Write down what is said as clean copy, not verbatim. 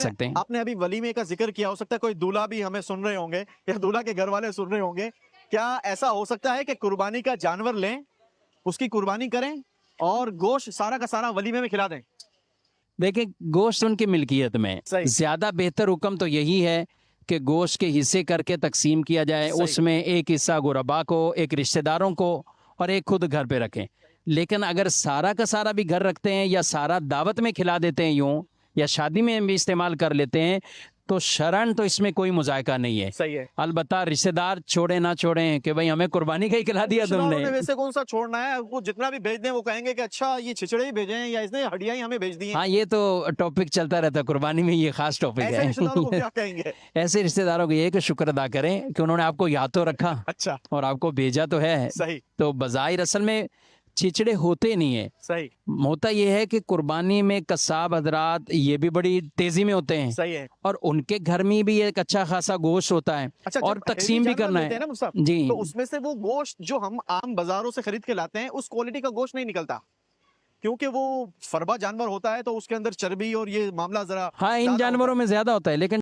सकते हैं। आपने अभी वलीमे का जिक्र किया, हो सकता है कोई दूल्हा भी हमें सुन रहे होंगे या दूल्हा के घर वाले सुन रहे होंगे। क्या ऐसा हो सकता है कि कुर्बानी का जानवर लें, उसकी कुर्बानी करें और गोश्त सारा का सारा वलीमे में खिला दें? देखिए, गोश्त उनकी मिल्कियत में, सही। ज्यादा बेहतर हुक्म तो यही है कि गोश्त के हिस्से करके तकसीम किया जाए। सही। उसमें एक हिस्सा गुरबा को, एक रिश्तेदारों को और एक खुद घर पे रखें। लेकिन अगर सारा का सारा भी घर रखते हैं या सारा दावत में खिला देते हैं यूं, या शादी में भी इस्तेमाल कर लेते हैं, तो शरन तो इसमें कोई मुजायका नहीं है। सही है। अलबत्ता रिश्तेदार छोड़े ना छोड़े कि भाई हमें कुर्बानी का ही खिला दिया रिश्तेदारों ने तुमने। वैसे कौन सा छोड़ना है, वो जितना भी भेज दें वो कहेंगे कि अच्छा ये छिचड़े ही भेजे हैं या इसने हड्डियां ही हमें भेज दी हैं। हाँ, ये तो टॉपिक चलता रहता है कुर्बानी में, ये खास टॉपिक ऐसे रिश्तेदारों को है। क्या कहेंगे? ऐसे रिश्तेदारों को ये कि शुक्र अदा करें कि उन्होंने आपको याद तो रखा अच्छा। और आपको भेजा तो है। सही। तो बज़ाहिर असल में छिचड़े होते नहीं है। सही। होता ये है कि कुर्बानी में कसाब हजरात ये भी बड़ी तेजी में होते हैं। सही है। और उनके घर में भी एक अच्छा खासा गोश्त होता है। अच्छा, और जब तकसीम भी हैवी जानवर करना लेते हैं है ना मुफ्ती साहब, जी। तो उसमें से वो गोश्त जो हम आम बाजारों से खरीद के लाते हैं उस क्वालिटी का गोश्त नहीं निकलता, क्योंकि वो फरबा जानवर होता है तो उसके अंदर चर्बी और ये मामला जरा हाँ, इन ज्यादा होता है। जानवरों में ज्यादा होता है, लेकिन